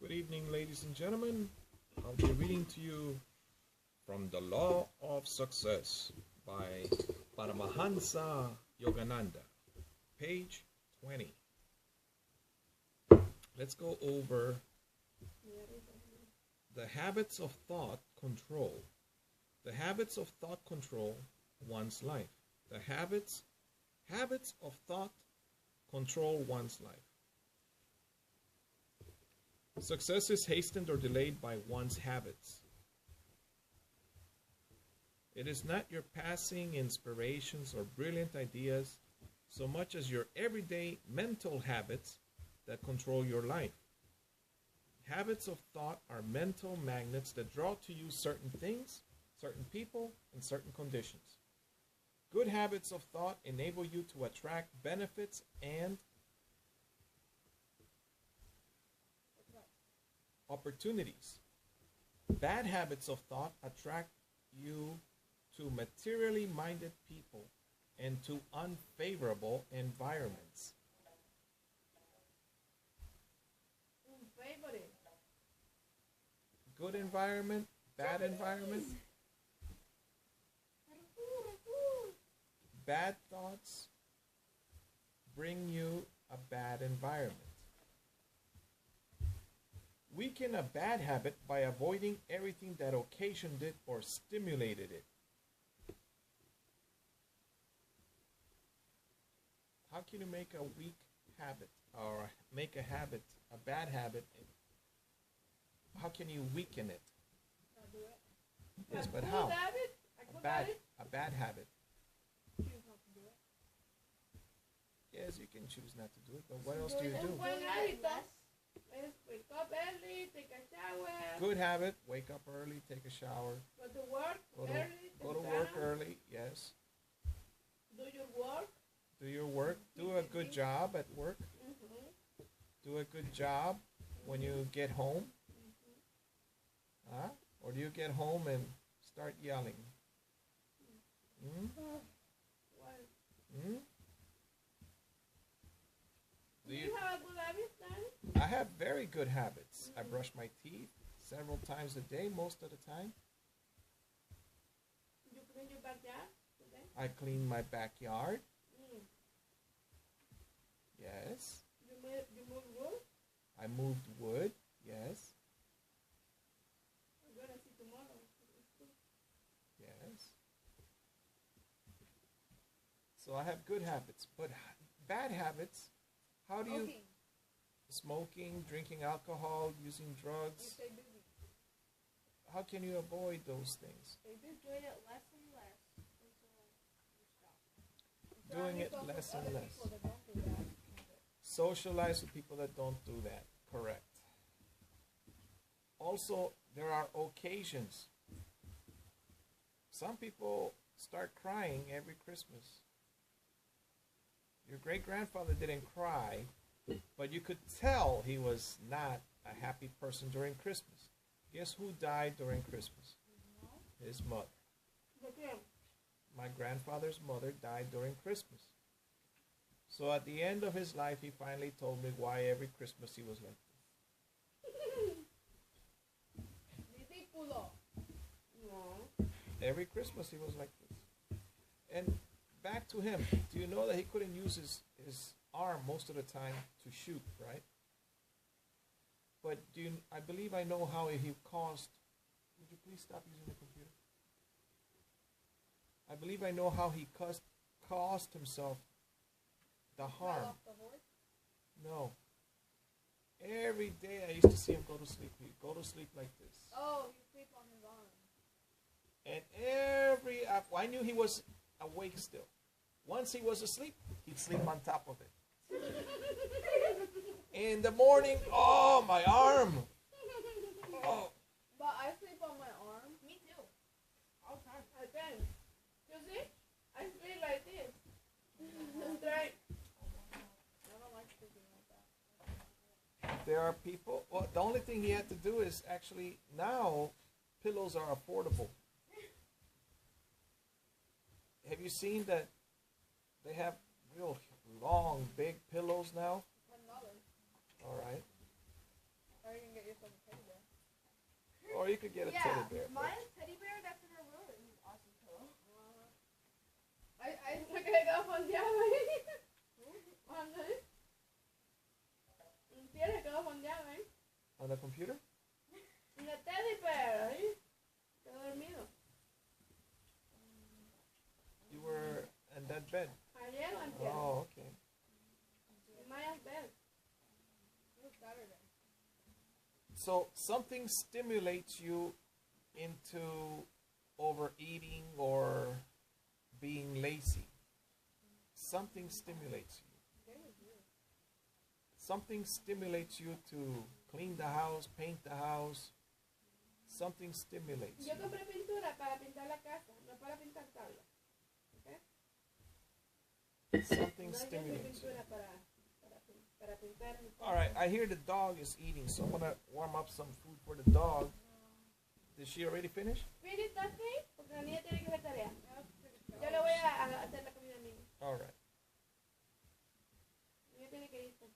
Good evening, ladies and gentlemen. I'll be reading to you from The Law of Success by Paramahansa Yogananda, page 20. Let's go over the habits of thought control. The habits of thought control one's life. The habits of thought control one's life. Success is hastened or delayed by one's habits. It is not your passing inspirations or brilliant ideas so much as your everyday mental habits that control your life. Habits of thought are mental magnets that draw to you certain things, certain people, and certain conditions. Good habits of thought enable you to attract benefits and opportunities. Bad habits of thought attract you to materially minded people and to unfavorable environments. Good environment, bad environment. Bad thoughts bring you a bad environment. Weaken a bad habit by avoiding everything that occasioned it or stimulated it. How can you make a weak habit or make a habit, a bad habit? How can you weaken it? Yes, but how? A bad habit. Yes, you can choose not to do it, but what else do you do? Wake up early, take a shower. Good habit, wake up early, take a shower. Go to work early. Go to work early, yes. Do your work. Do your work. Do a good job at work. Do a good job when you get home. Huh? Or do you get home and start yelling? Do you have a good habit then? I have very good habits. I brush my teeth several times a day, most of the time. You clean your backyard today? I clean my backyard. Yes. You move wood? I moved wood. Yes. We're gonna see tomorrow. Yes. So I have good habits, but bad habits. How do you? Smoking, drinking alcohol, using drugs. You stay busy. How can you avoid those things? If you do it less and less until you stop. Doing it less and less. Socialize with people that don't do that. Correct. Also, there are occasions. Some people start crying every Christmas. Your great-grandfather didn't cry, but you could tell he was not a happy person during Christmas. Guess who died during Christmas? His mother. My grandfather's mother died during Christmas. So at the end of his life, he finally told me why every Christmas he was like this. Every Christmas he was like this. And back to him. Do you know that he couldn't use his arm most of the time to shoot, right? But I believe I know how he caused. Would you please stop using the computer? I believe I know how he caused himself the harm. No. Every day I used to see him go to sleep. He'd go to sleep like this. Oh, you sleep on his arm. And I knew he was awake still. Once he was asleep, he'd sleep on top of it. In the morning, oh, my arm. Oh. But I sleep on my arm. Me too. All the time. I can. You see? I sleep like this. That's right. I don't like sleeping like that. There are people, well, the only thing he had to do is actually, now, pillows are affordable. Have you seen that they have real long, big pillows now? $10. All right. Or you can get yourself Or you could get a teddy bear. My teddy bear that's in her room is awesome pillow. I took it off on the other. On the computer? La teddy bear, ahí. Quedó dormido. You were in that bed? Ayer o antier. Oh, okay. In Maya's bed. It was Saturday. So something stimulates you into overeating or being lazy. Something stimulates you. Something stimulates you to clean the house, paint the house. Something stimulates Yo you. compré pintura para pintar la casa, no para pintar tablas. ¿Okay? Something No hay que hacer stimulates you. pintura para pintar. All right, I hear the dog is eating, so I'm going to warm up some food for the dog. Did she already finish? Spirit, ¿estás ahí? Porque la niña tiene que hacer tarea. Yo le voy a hacer la comida a niña. All right. La niña tiene que irse.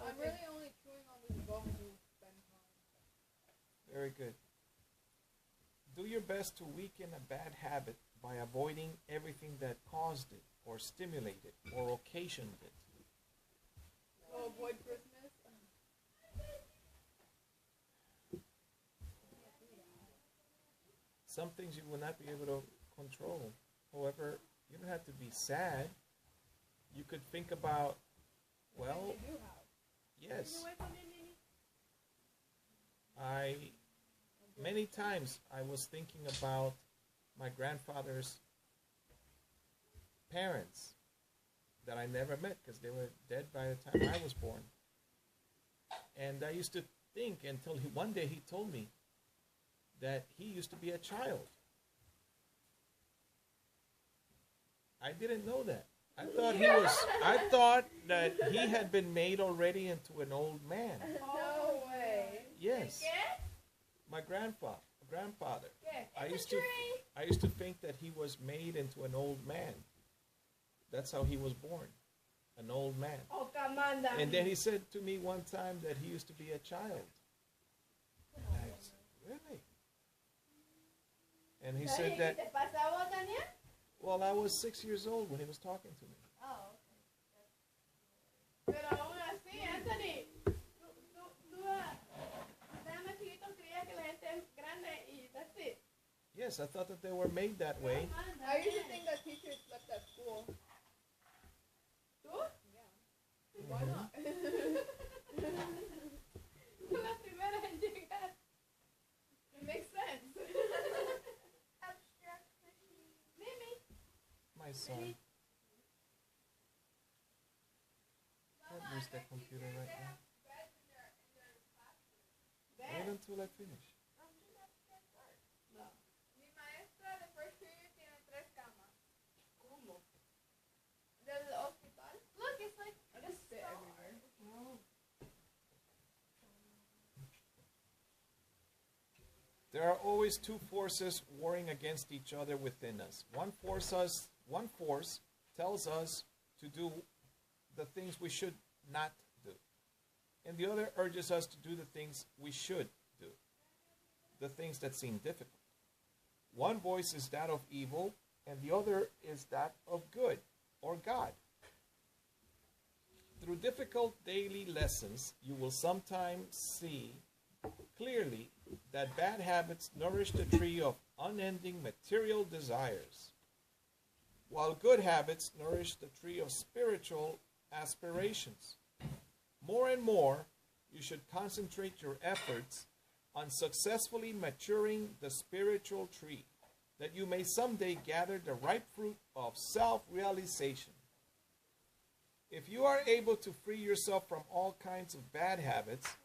I'm really only chewing on this gum to spend time. Very good. Do your best to weaken a bad habit by avoiding everything that caused it, or stimulated, or occasioned it. Oh, avoid Christmas. Some things you will not be able to control. However, you don't have to be sad. You could think about, well, You do have. yes, many times I was thinking about my grandfather's parents that I never met because they were dead by the time I was born. And I used to think until one day he told me that he used to be a child. I didn't know that. I thought that he had been made already into an old man. No way. Yes. ¿Qué? My grandfather. ¿Qué? I It's used a to tree. I used to think that he was made into an old man. That's how he was born. An old man. Oh, Camanda. And then he said to me one time that he used to be a child. And I said, really? And he said that, ¿Te pasa a vos, Daniel? well, I was 6 years old when he was talking to me. Oh, okay. Pero aún así, Anthony, tú déjame chiquito, creía que la gente es grande y that's it. Yes, I thought that they were made that way. I used to think that teachers left at school. ¿Tú? Yeah. Why not? Tú la primera en llegar. It makes sense. Mimi. My son. Can't use that computer right now. Wait until I finish. No. Mi maestra de first period tiene 3 camas. ¿Cómo? Del hospital. Look, it's like I just sit everywhere. oh. There are always two forces warring against each other within us. One force tells us to do the things we should not do. And the other urges us to do the things we should do, the things that seem difficult. One voice is that of evil, and the other is that of good, or God. Through difficult daily lessons, you will sometimes see clearly that bad habits nourish the tree of unending material desires, while good habits nourish the tree of spiritual aspirations. More and more, you should concentrate your efforts on successfully maturing the spiritual tree, that you may someday gather the ripe fruit of self-realization. If you are able to free yourself from all kinds of bad habits,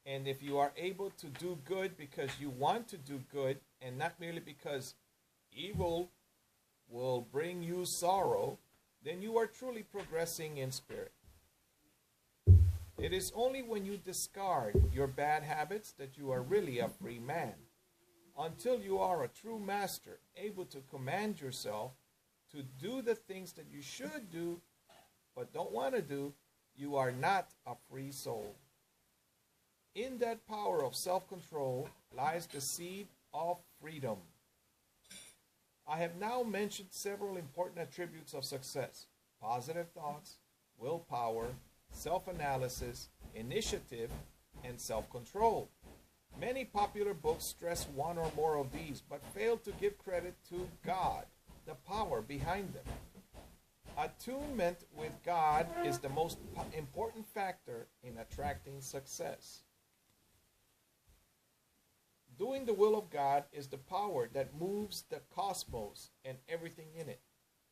and if you are able to do good because you want to do good and not merely because evil will bring you sorrow, then you are truly progressing in spirit. It is only when you discard your bad habits that you are really a free man. Until you are a true master, able to command yourself to do the things that you should do but don't want to do, you are not a free soul. In that power of self-control lies the seed of freedom. I have now mentioned several important attributes of success: positive thoughts, willpower, self-analysis, initiative, and self-control. Many popular books stress one or more of these, but fail to give credit to God, the power behind them. Attunement with God is the most important factor in attracting success. Doing the will of God is the power that moves the cosmos and everything in it.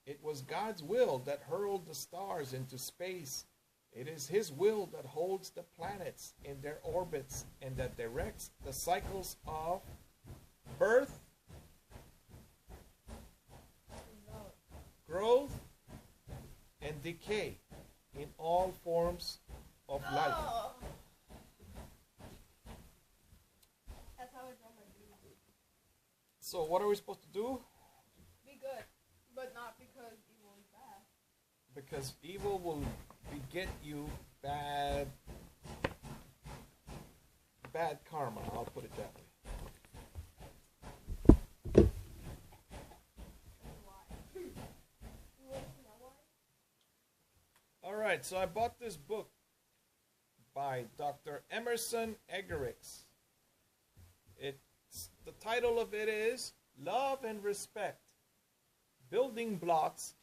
It was God's will that hurled the stars into space. It is His will that holds the planets in their orbits and that directs the cycles of birth, growth, and decay in all forms of life. That's how I draw my dreams. So what are we supposed to do? Be good, but not because evil is bad. Because evil will beget you bad karma, I'll put it that way. All right, so I bought this book by Dr. Emerson Eggerichs. The title of it is Love and Respect, Building Blocks,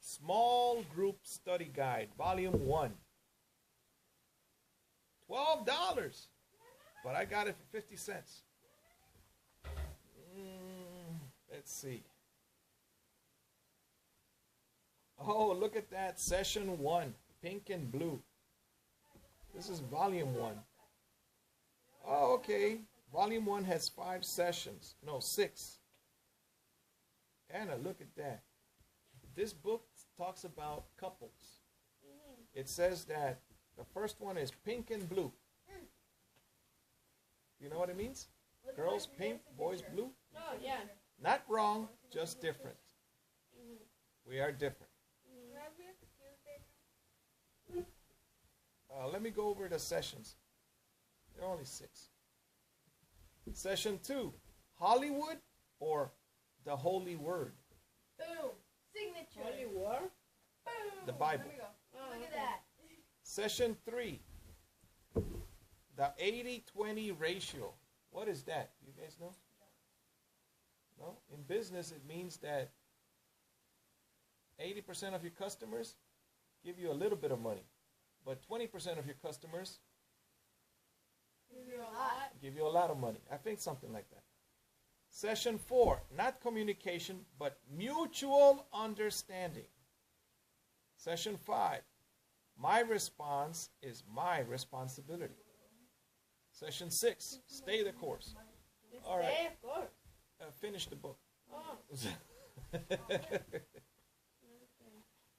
Small Group Study Guide, Volume 1. $12, but I got it for 50 cents. Let's see. Oh, look at that. Session 1, pink and blue. This is Volume 1. Oh, okay. Volume 1 has 5 sessions. No, 6. Anna, look at that. This book talks about couples. It says that the first one is pink and blue. You know what it means? Girls pink, boys blue? Oh, yeah. Not wrong, just different. We are different. Let me go over the sessions. There are only 6. Session 2, Hollywood or the Holy Word? Boom. Signature. Holy Word? Boom. The Bible. There we go. Oh, look at that. Session 3, the 80-20 ratio. What is that? You guys know? No? In business, it means that 80% of your customers give you a little bit of money, but 20% of your customers give you a lot of money. I think something like that. Session 4, not communication, but mutual understanding. Session 5, my response is my responsibility. Session 6, stay the course. All right. Stay, of course. Finish the book. Oh.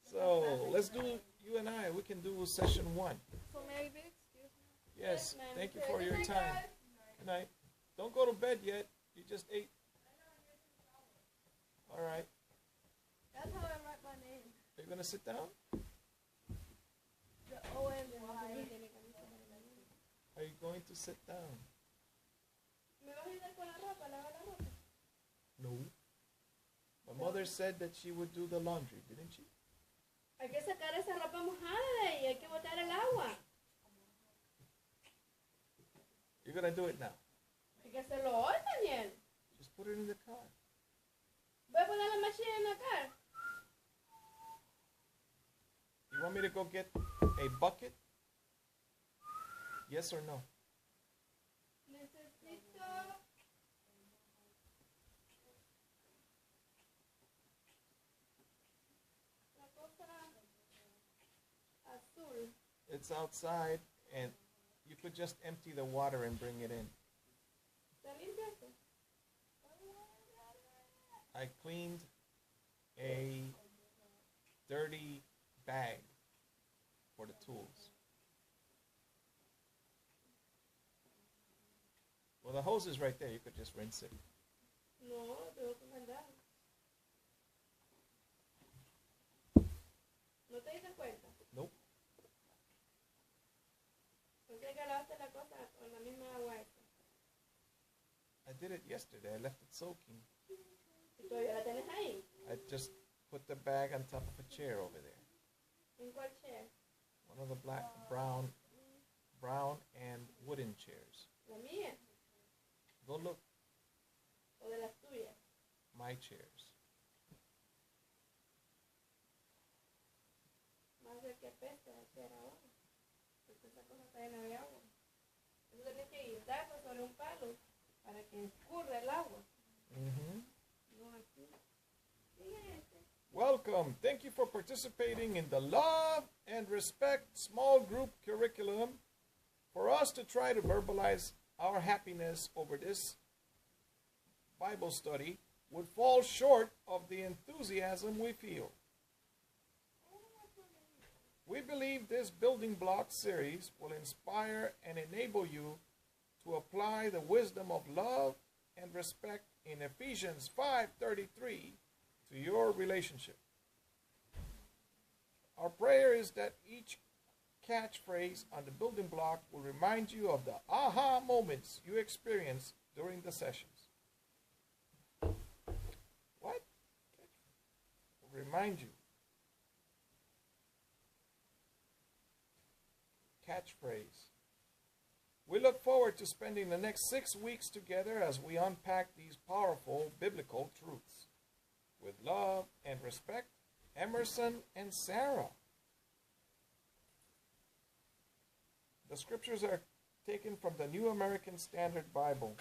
So let's do, you and I, we can do session 1. So maybe, excuse me. Yes, ma'am. thank you for your time. Good night. Don't go to bed yet. You just ate. All right. That's how I write my name. Are you going to sit down? The O-N-Y. Are you going to sit down? ¿Me vas a ayudar con la ropa? ¿Lavar la ropa? No. My mother said that she would do the laundry, didn't she? Hay que sacar esa ropa mojada de ahí. Hay que botar el agua. You're going to do it now. Hay que hacerlo hoy, Daniel. Just put it in the car. Voy a poner la máquina en la car. You want me to go get a bucket? Yes or no? Necesito la cosa azul. It's outside, and you could just empty the water and bring it in. ¿Está limpio esto? I cleaned a dirty bag for the tools. Well, the hose is right there. You could just rinse it. No, tengo que mandar. ¿No te diste cuenta? Nope. Ok, que lavaste la cosa con la misma agua esa. I did it yesterday. I left it soaking. ¿Y todavía la tienes ahí? I just put the bag on top of a chair over there. ¿En cuál chair? One of the brown and wooden chairs. ¿La mía? Go look. ¿O de las tuyas? My chairs. Más de que apesta la chair abajo. Porque esa cosa está llena de agua. Eso tienes que guindarlo sobre un palo para que escurra el agua. No aquí. Fíjate. Welcome. Thank you for participating in the Love and Respect small group curriculum. For us to try to verbalize our happiness over this Bible study would fall short of the enthusiasm we feel. We believe this building block series will inspire and enable you to apply the wisdom of love and respect in Ephesians 5:33 to your relationship. Our prayer is that each catchphrase on the building block will remind you of the aha moments you experience during the sessions. What? Will remind you. Catchphrase. We look forward to spending the next 6 weeks together as we unpack these powerful biblical truths. With love and respect, Emerson and Sarah. The scriptures are taken from the New American Standard Bible.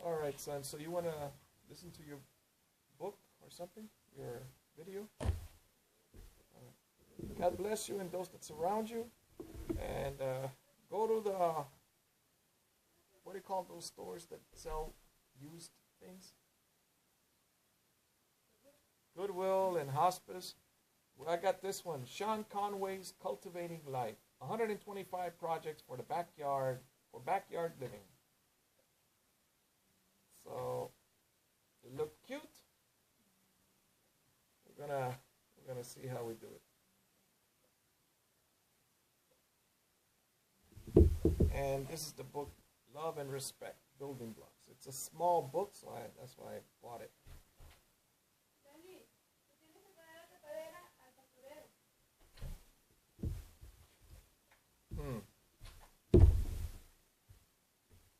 All right, son, so you want to listen to your book or something? Your video? God bless you and those that surround you. And go to the, what do you call those stores that sell used things? Goodwill and Hospice. Well, I got this one, Sean Conway's Cultivating Life. 125 projects for the backyard, for backyard living. So, it look cute. We're gonna see how we do it. And this is the book, Love and Respect, Building Blocks. It's a small book, so that's why I bought it.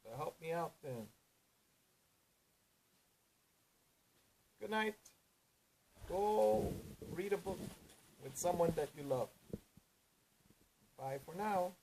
So help me out then. Good night. Go read a book with someone that you love. Bye for now.